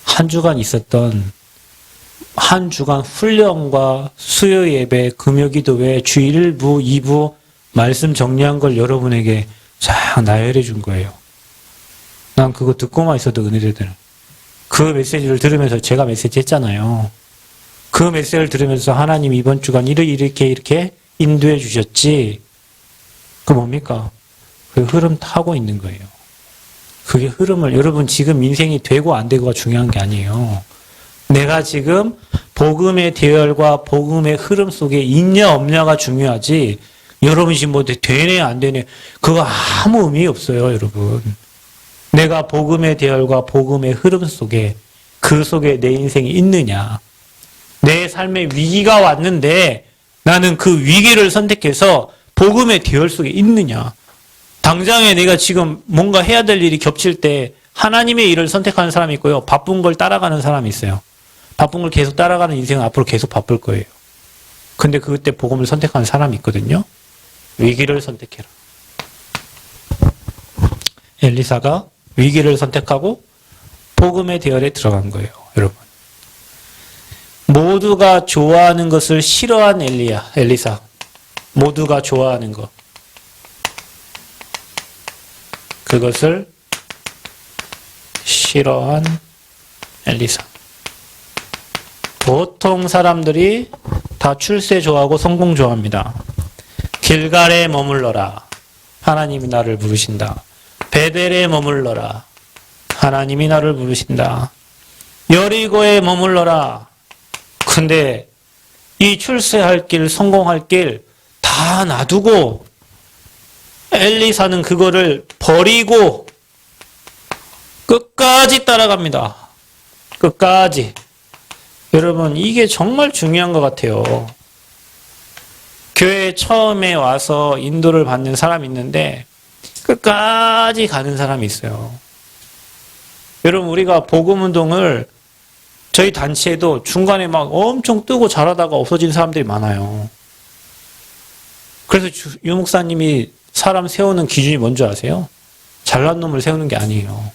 한 주간 있었던 한 주간 훈련과 수요 예배, 금요 기도회, 주 1부, 2부 말씀 정리한 걸 여러분에게 쫙 나열해 준 거예요. 난 그거 듣고만 있어도 은혜되더라. 그 메시지를 들으면서 제가 메시지 했잖아요. 그 메시지를 들으면서 하나님 이번 주간 이렇게 인도해 주셨지. 그 뭡니까? 그 흐름 타고 있는 거예요. 그게 흐름을 여러분 지금 인생이 되고 안 되고가 중요한 게 아니에요. 내가 지금 복음의 대열과 복음의 흐름 속에 있냐 없냐가 중요하지. 여러분 지금 뭐 되네 안 되네 그거 아무 의미 없어요, 여러분. 내가 복음의 대열과 복음의 흐름 속에 그 속에 내 인생이 있느냐. 내 삶에 위기가 왔는데 나는 그 위기를 선택해서 복음의 대열 속에 있느냐. 당장에 내가 지금 뭔가 해야 될 일이 겹칠 때 하나님의 일을 선택하는 사람이 있고요. 바쁜 걸 따라가는 사람이 있어요. 바쁜 걸 계속 따라가는 인생은 앞으로 계속 바쁠 거예요. 근데 그때 복음을 선택하는 사람이 있거든요. 위기를 선택해라. 엘리사가 위기를 선택하고 복음의 대열에 들어간 거예요, 여러분. 모두가 좋아하는 것을 싫어한 엘리사. 모두가 좋아하는 것. 그것을 싫어한 엘리사. 보통 사람들이 다 출세 좋아하고 성공 좋아합니다. 길갈에 머물러라. 하나님이 나를 부르신다. 베델에 머물러라. 하나님이 나를 부르신다. 여리고에 머물러라. 근데 이 출세할 길, 성공할 길 다 놔두고 엘리사는 그거를 버리고 끝까지 따라갑니다. 끝까지. 여러분 이게 정말 중요한 것 같아요. 교회에 처음에 와서 인도를 받는 사람이 있는데 끝까지 가는 사람이 있어요. 여러분 우리가 복음운동을 저희 단체에도 중간에 막 엄청 뜨고 잘하다가 없어진 사람들이 많아요. 그래서 유 목사님이 사람 세우는 기준이 뭔지 아세요? 잘난 놈을 세우는 게 아니에요.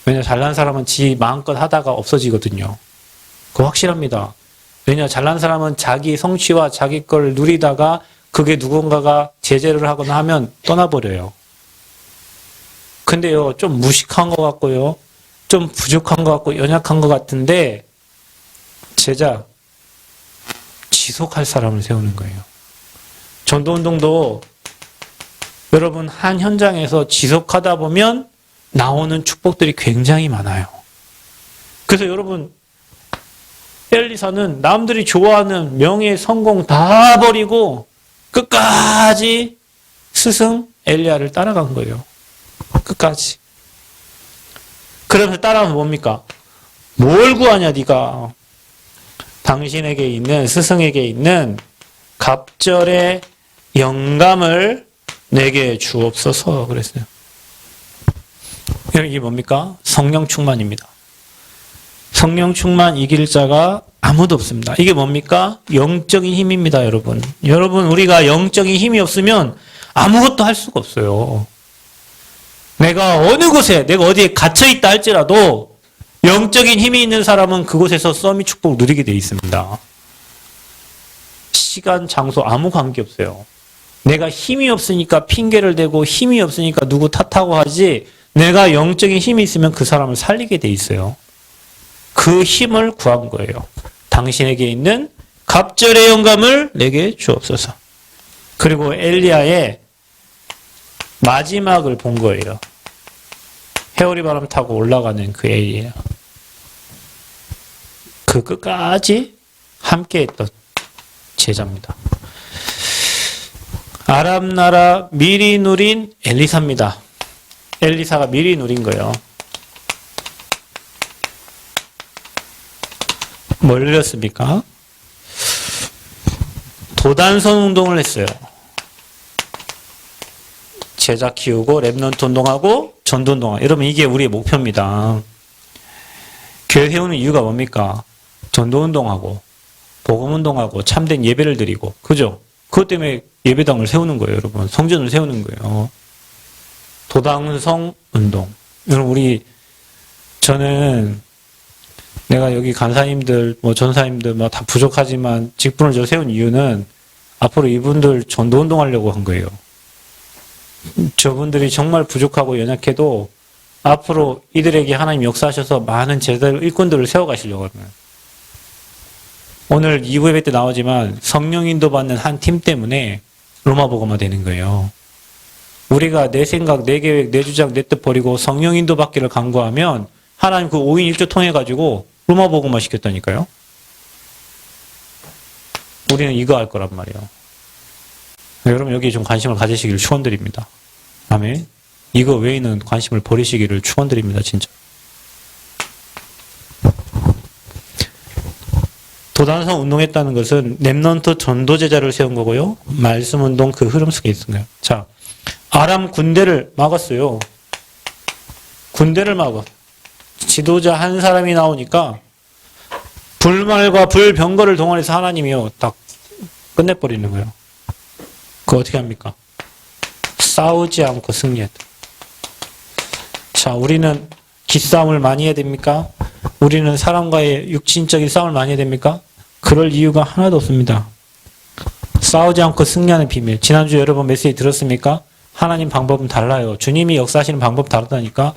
왜냐하면 잘난 사람은 지 마음껏 하다가 없어지거든요. 그거 확실합니다. 왜냐, 잘난 사람은 자기 성취와 자기 걸 누리다가 그게 누군가가 제재를 하거나 하면 떠나버려요. 근데요, 좀 무식한 것 같고요, 좀 부족한 것 같고 연약한 것 같은데 제자, 지속할 사람을 세우는 거예요. 전도운동도 여러분 한 현장에서 지속하다 보면 나오는 축복들이 굉장히 많아요. 그래서 여러분 엘리사는 남들이 좋아하는 명예, 성공 다 버리고 끝까지 스승 엘리야를 따라간 거예요. 끝까지. 그러면서 따라가면 뭡니까? 뭘 구하냐 네가. 당신에게 있는, 스승에게 있는 갑절의 영감을 내게 주옵소서 그랬어요. 이게 뭡니까? 성령 충만입니다. 성령 충만 이길 자가 아무도 없습니다. 이게 뭡니까? 영적인 힘입니다, 여러분. 여러분, 우리가 영적인 힘이 없으면 아무것도 할 수가 없어요. 내가 어느 곳에, 내가 어디에 갇혀있다 할지라도 영적인 힘이 있는 사람은 그곳에서 서밋 축복을 누리게 돼 있습니다. 시간, 장소 아무 관계없어요. 내가 힘이 없으니까 핑계를 대고 힘이 없으니까 누구 탓하고 하지, 내가 영적인 힘이 있으면 그 사람을 살리게 돼 있어요. 그 힘을 구한 거예요. 당신에게 있는 갑절의 영감을 내게 주옵소서. 그리고 엘리야의 마지막을 본 거예요. 해오리 바람 타고 올라가는 그 엘리야. 그 끝까지 함께했던 제자입니다. 아람 나라 미리 누린 엘리사입니다. 엘리사가 미리 누린 거예요. 뭘 누렸습니까? 도단성 운동을 했어요. 제자 키우고 랩넌트 운동하고 전도 운동하고. 여러분 이게 우리의 목표입니다. 교회 세우는 이유가 뭡니까? 전도 운동하고 복음 운동하고 참된 예배를 드리고, 그죠? 그것 때문에 예배당을 세우는 거예요, 여러분. 성전을 세우는 거예요. 도당성 운동. 여러분 저는 내가 여기 간사님들, 전사님들 다 부족하지만 직분을 저 세운 이유는 앞으로 이분들 전도 운동하려고 한 거예요. 저분들이 정말 부족하고 연약해도 앞으로 이들에게 하나님 역사하셔서 많은 제자들, 일꾼들을 세워가시려고 하는 거예요. 오늘 2부 예배 때 나오지만 성령 인도받는 한 팀 때문에 로마복음화 되는 거예요. 우리가 내 생각, 내 계획, 내 주장, 내 뜻 버리고 성령 인도받기를 간구하면 하나님 그 5인 1조 통해가지고 로마복음화 시켰다니까요. 우리는 이거 할 거란 말이에요. 여러분 여기에 좀 관심을 가지시기를 축원드립니다. 아멘. 이거 외에는 관심을 버리시기를 축원드립니다. 진짜. 도단성 운동했다는 것은 랩넌트 전도제자를 세운 거고요. 말씀 운동 그 흐름 속에 있는 거예요. 자, 아람 군대를 막았어요. 군대를 막아. 지도자 한 사람이 나오니까 불말과 불병거를 동원해서 하나님이요 딱 끝내버리는 거예요. 그거 어떻게 합니까? 싸우지 않고 승리했다. 자, 우리는 기싸움을 많이 해야 됩니까? 우리는 사람과의 육신적인 싸움을 많이 해야 됩니까? 그럴 이유가 하나도 없습니다. 싸우지 않고 승리하는 비밀. 지난주 여러분 메시지 들었습니까? 하나님 방법은 달라요. 주님이 역사하시는 방법 다르다니까.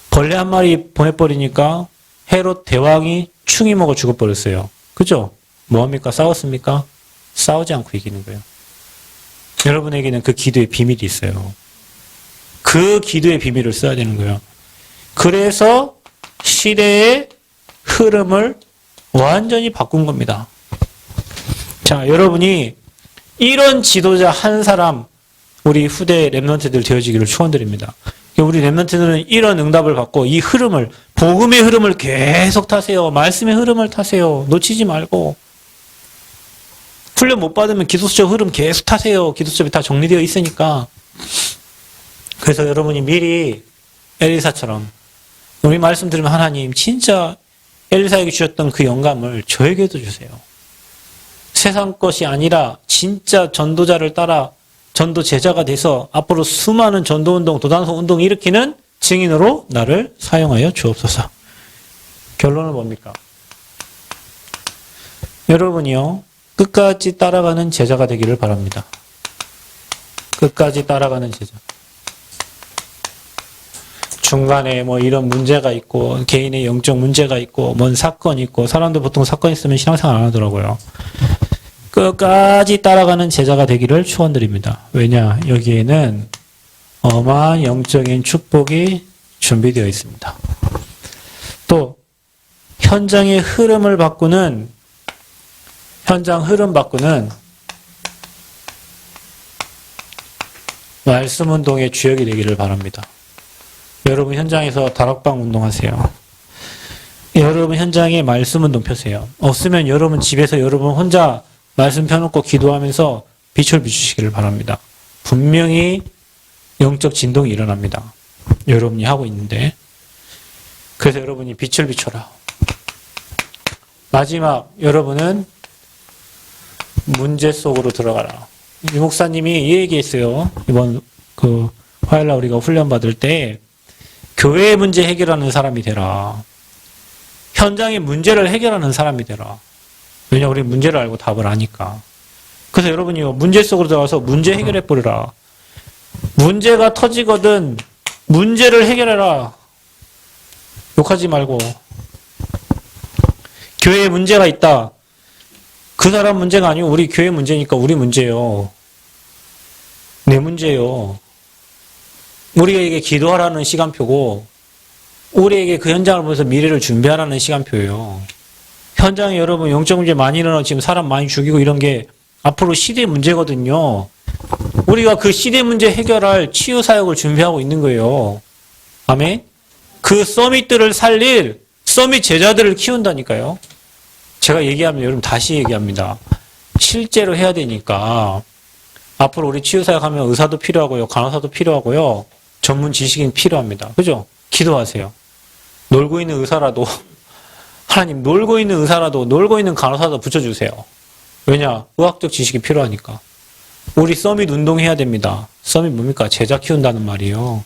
벌레 한 마리 보내버리니까 헤롯 대왕이 충이 먹어 죽어버렸어요. 그죠? 뭐합니까? 싸웠습니까? 싸우지 않고 이기는 거예요. 여러분에게는 그 기도의 비밀이 있어요. 그 기도의 비밀을 써야 되는 거예요. 그래서 시대의 흐름을 완전히 바꾼 겁니다. 자, 여러분이 이런 지도자 한 사람, 우리 후대 랩런트들 되어지기를 축원드립니다. 우리 랩런트들은 이런 응답을 받고 이 흐름을, 복음의 흐름을 계속 타세요. 말씀의 흐름을 타세요. 놓치지 말고. 훈련 못 받으면 기도수적 흐름 계속 타세요. 기도수첩이 다 정리되어 있으니까. 그래서 여러분이 미리 엘리사처럼 우리 말씀 들으면 하나님 진짜 엘리사에게 주셨던 그 영감을 저에게도 주세요. 세상 것이 아니라 진짜 전도자를 따라 전도 제자가 돼서 앞으로 수많은 전도운동, 도단성 운동을 일으키는 증인으로 나를 사용하여 주옵소서. 결론은 뭡니까? 여러분이요, 끝까지 따라가는 제자가 되기를 바랍니다. 끝까지 따라가는 제자. 중간에 뭐 이런 문제가 있고, 개인의 영적 문제가 있고, 뭔 사건이 있고, 사람들 보통 사건 있으면 신앙생활 안 하더라고요. 끝까지 따라가는 제자가 되기를 축원드립니다. 왜냐? 여기에는 어마한 영적인 축복이 준비되어 있습니다. 또 현장의 흐름을 바꾸는 현장 흐름 바꾸는 말씀 운동의 주역이 되기를 바랍니다. 여러분 현장에서 다락방 운동하세요. 여러분 현장에 말씀 운동 펴세요. 없으면 여러분 집에서 여러분 혼자 말씀 펴놓고 기도하면서 빛을 비추시기를 바랍니다. 분명히 영적 진동이 일어납니다. 여러분이 하고 있는데. 그래서 여러분이 빛을 비춰라. 마지막 여러분은 문제 속으로 들어가라. 이 목사님이 이 얘기했어요. 이번 그 화요일날 우리가 훈련 받을 때 교회의 문제 해결하는 사람이 되라. 현장의 문제를 해결하는 사람이 되라. 왜냐 우리 문제를 알고 답을 아니까. 그래서 여러분이 문제 속으로 들어가서 문제 해결해 버리라. 문제가 터지거든 문제를 해결해라. 욕하지 말고. 교회에 문제가 있다. 그 사람 문제가 아니고 우리 교회 문제니까 우리 문제요. 내 문제요. 우리에게 기도하라는 시간표고 우리에게 그 현장을 보면서 미래를 준비하라는 시간표예요. 현장에 여러분 영적 문제 많이 일어나고 지금 사람 많이 죽이고 이런 게 앞으로 시대 문제거든요. 우리가 그 시대 문제 해결할 치유 사역을 준비하고 있는 거예요. 아멘? 그 서밋들을 살릴 서밋 제자들을 키운다니까요. 제가 얘기하면 여러분 다시 얘기합니다. 실제로 해야 되니까 앞으로 우리 치유 사역하면 의사도 필요하고요. 간호사도 필요하고요. 전문 지식인 필요합니다. 그죠? 기도하세요. 놀고 있는 의사라도 하나님 놀고 있는 의사라도 놀고 있는 간호사도 붙여주세요. 왜냐? 의학적 지식이 필요하니까. 우리 서밋 운동해야 됩니다. 서밋 뭡니까? 제자 키운다는 말이에요.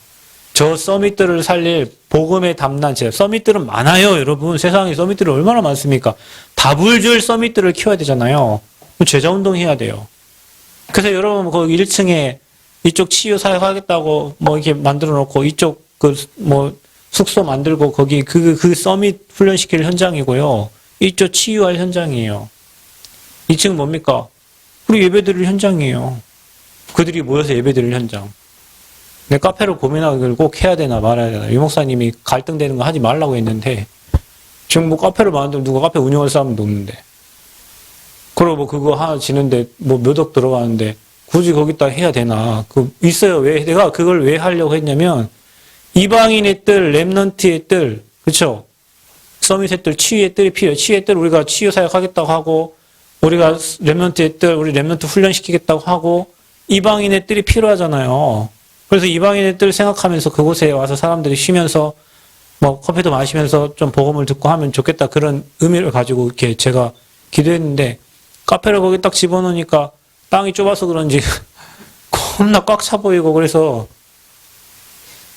저 서밋들을 살릴 복음의 담난 제자. 서밋들은 많아요, 여러분. 세상에 서밋들이 얼마나 많습니까? 답을 줄 서밋들을 키워야 되잖아요. 제자 운동해야 돼요. 그래서 여러분 거기 1층에 이쪽 치유 사역하겠다고 뭐 이렇게 만들어 놓고 이쪽 뭐 숙소 만들고 거기 그 서밋 훈련시킬 현장이고요. 이쪽 치유할 현장이에요. 2층은 뭡니까? 우리 예배드릴 현장이에요. 그들이 모여서 예배드릴 현장. 내 카페를 고민하기를 꼭 해야 되나 말아야 되나. 유 목사님이 갈등되는 거 하지 말라고 했는데 지금 뭐 카페를 만들면 누가 카페 운영할 사람도 없는데 그리고 뭐 그거 하나 지는데 뭐 몇 억 들어가는데 굳이 거기다 해야 되나. 있어요. 왜 내가 그걸 왜 하려고 했냐면 이방인의 뜰, 렘넌트의 뜰, 그렇죠? 서밋의 뜰, 치유의 뜰이 필요해요. 치유의 뜰 우리가 치유 사역하겠다고 하고 우리가 렘넌트의 뜰, 우리 렘넌트 훈련시키겠다고 하고 이방인의 뜰이 필요하잖아요. 그래서 이방인의 뜰 생각하면서 그곳에 와서 사람들이 쉬면서 뭐 커피도 마시면서 좀 복음을 듣고 하면 좋겠다 그런 의미를 가지고 이렇게 제가 기도했는데 카페를 거기 딱 집어넣으니까 땅이 좁아서 그런지 겁나 꽉 차 보이고 그래서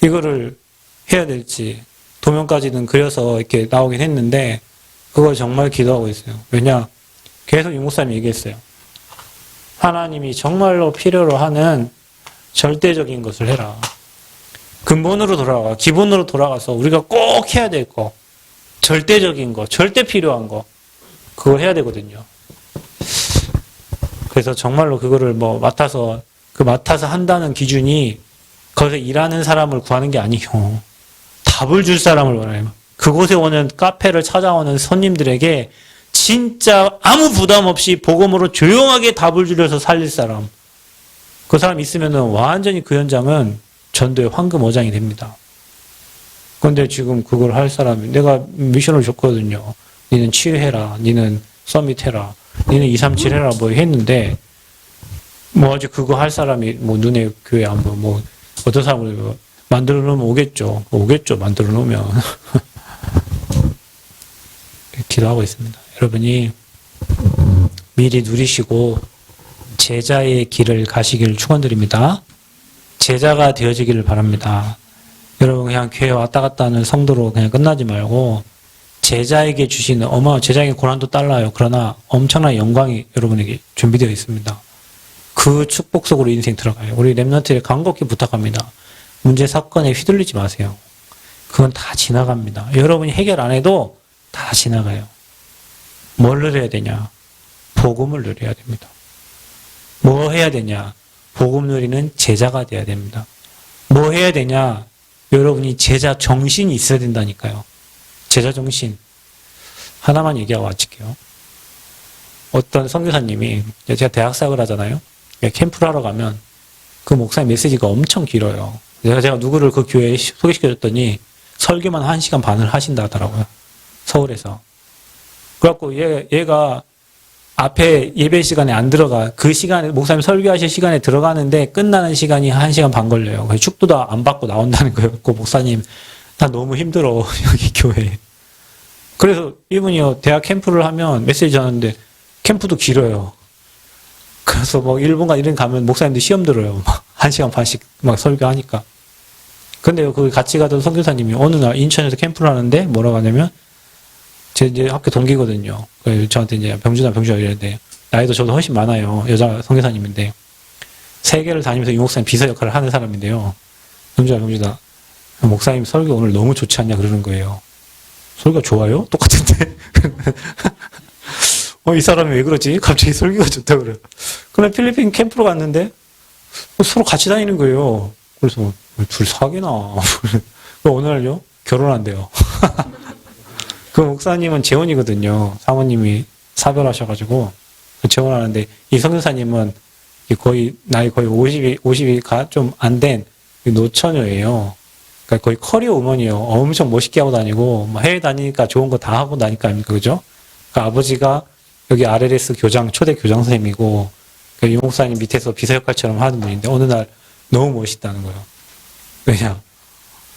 이거를 해야 될지 도면까지는 그려서 이렇게 나오긴 했는데 그걸 정말 기도하고 있어요. 왜냐? 계속 유 목사님이 얘기했어요. 하나님이 정말로 필요로 하는 절대적인 것을 해라. 근본으로 돌아가, 기본으로 돌아가서 우리가 꼭 해야 될 거, 절대적인 거, 절대 필요한 거, 그거 해야 되거든요. 그래서 정말로 그거를 뭐 맡아서 한다는 기준이 거기서 일하는 사람을 구하는 게 아니고 답을 줄 사람을 원해요. 그곳에 오는 카페를 찾아오는 손님들에게 진짜 아무 부담 없이 복음으로 조용하게 답을 주려서 살릴 사람. 그 사람 있으면은 완전히 그 현장은 전도의 황금 어장이 됩니다. 그런데 지금 그걸 할 사람이 내가 미션을 줬거든요. 니는 치유해라. 니는 서밋해라. 니는 237 해라. 뭐 했는데 뭐 아직 그거 할 사람이 뭐 눈에 교회 안 보고 뭐 어떤 사람을 만들어 놓으면 오겠죠. 만들어 놓으면. 기도하고 있습니다. 여러분이 미리 누리시고 제자의 길을 가시기를 축원드립니다. 제자가 되어지기를 바랍니다. 여러분 그냥 교회 왔다 갔다 하는 성도로 그냥 끝나지 말고 제자에게 주시는 제자에게 고난도 달라요. 그러나 엄청난 영광이 여러분에게 준비되어 있습니다. 그 축복 속으로 인생 들어가요. 우리 랩런트에 간곡히 부탁합니다. 문제 사건에 휘둘리지 마세요. 그건 다 지나갑니다. 여러분이 해결 안 해도 다 지나가요. 뭘 누려야 되냐? 복음을 누려야 됩니다. 뭐 해야 되냐? 복음 누리는 제자가 돼야 됩니다. 뭐 해야 되냐? 여러분이 제자 정신이 있어야 된다니까요. 제자 정신. 하나만 얘기하고 마칠게요. 어떤 선교사님이, 제가 대학 사역을 하잖아요. 캠프를 하러 가면 그 목사님 메시지가 엄청 길어요. 제가 누구를 그 교회에 소개시켜줬더니 설교만 1시간 반을 하신다 하더라고요. 서울에서. 그래갖고 얘가 앞에 예배 시간에 안 들어가. 그 시간에, 목사님 설교하실 시간에 들어가는데 끝나는 시간이 1시간 반 걸려요. 그래서 축도도 안 받고 나온다는 거예요. 그 목사님, 나 너무 힘들어. 여기 교회에. 그래서 이분이요, 대학 캠프를 하면 메시지 전하는데 캠프도 길어요. 그래서 뭐 1분간 이런 가면 목사님들 시험 들어요. 막 1시간 반씩 막 설교하니까. 근데요, 그 같이 가던 선교사님이 어느 날 인천에서 캠프를 하는데 뭐라고 하냐면, 제 이제 학교 동기거든요. 저한테 이제 병준아 이랬는데, 나이도 저도 훨씬 많아요. 여자 선교사님인데, 세계를 다니면서 이 목사님 비서 역할을 하는 사람인데요. 병준아, 목사님 설교 오늘 너무 좋지 않냐 그러는 거예요. 설교가 좋아요? 똑같은데? 이 사람이 왜 그러지? 갑자기 설교가 좋다 그래요. 그럼 필리핀 캠프로 갔는데, 서로 같이 다니는 거예요. 그래서, 둘 사귀나? 오늘요? 결혼한대요. 그 목사님은 재혼이거든요. 사모님이 사별하셔가지고, 재혼하는데, 이 선교사님은 나이 거의 50이 좀 안 된 노처녀예요. 그러니까 거의 커리어 우먼이에요. 엄청 멋있게 하고 다니고, 해외 다니니까 좋은 거 다 하고 다니까 아닙니까? 그죠? 그러니까 아버지가 여기 RLS 초대 교장 선생님이고, 이 목사님 밑에서 비서 역할처럼 하는 분인데, 어느 날 너무 멋있다는 거예요. 왜냐?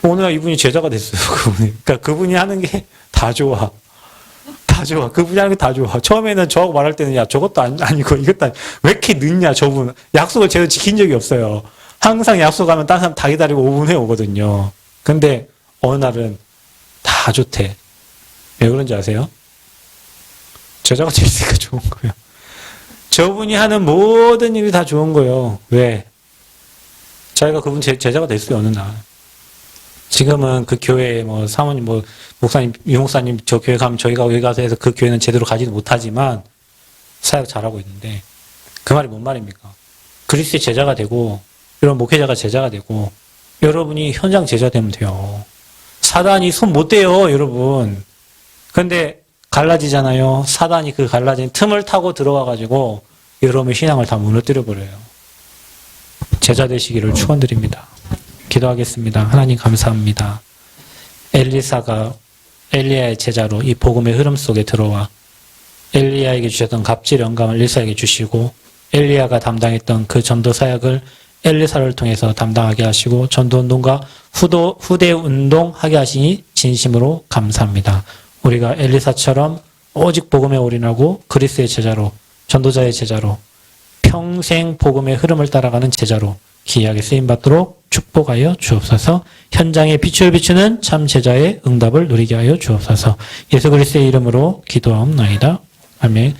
어느 날 이분이 제자가 됐어요, 그분이. 그러니까 그분이 하는 게 다 좋아. 다 좋아. 그분이 하는 게 다 좋아. 처음에는 저하고 말할 때는, 야, 저것도 아니고, 이것도 아니고, 왜 이렇게 늦냐, 저분. 약속을 제대로 지킨 적이 없어요. 항상 약속하면 다른 사람 다 기다리고 5분 후에 오거든요. 근데 어느 날은 다 좋대. 왜 그런지 아세요? 제자가 됐으니까 좋은 거예요. 저분이 하는 모든 일이 다 좋은 거예요. 왜? 자기가 그분 제자가 됐어요, 어느 날. 지금은 그 교회, 사모님, 목사님, 유목사님 저 교회 가면 저희가 여기 가서 해서 그 교회는 제대로 가지도 못하지만 사역 잘하고 있는데, 그 말이 뭔 말입니까? 그리스도의 제자가 되고, 이런 목회자가 제자가 되고, 여러분이 현장 제자 되면 돼요. 사단이 손 못 대요, 여러분. 근데 갈라지잖아요. 사단이 그 갈라진 틈을 타고 들어와가지고 여러분의 신앙을 다 무너뜨려 버려요. 제자 되시기를 축원드립니다. 기도하겠습니다. 하나님 감사합니다. 엘리사가 엘리야의 제자로 이 복음의 흐름 속에 들어와 엘리야에게 주셨던 갑질 영감을 엘리사에게 주시고, 엘리야가 담당했던 그 전도 사역을 엘리사를 통해서 담당하게 하시고, 전도운동과 후대운동 하게 하시니 진심으로 감사합니다. 우리가 엘리사처럼 오직 복음에 올인하고 그리스도의 제자로, 전도자의 제자로, 평생 복음의 흐름을 따라가는 제자로 귀하게 쓰임받도록 축복하여 주옵소서. 현장에 빛을 비추는 참 제자의 응답을 누리게 하여 주옵소서. 예수 그리스도의 이름으로 기도하옵나이다. 아멘.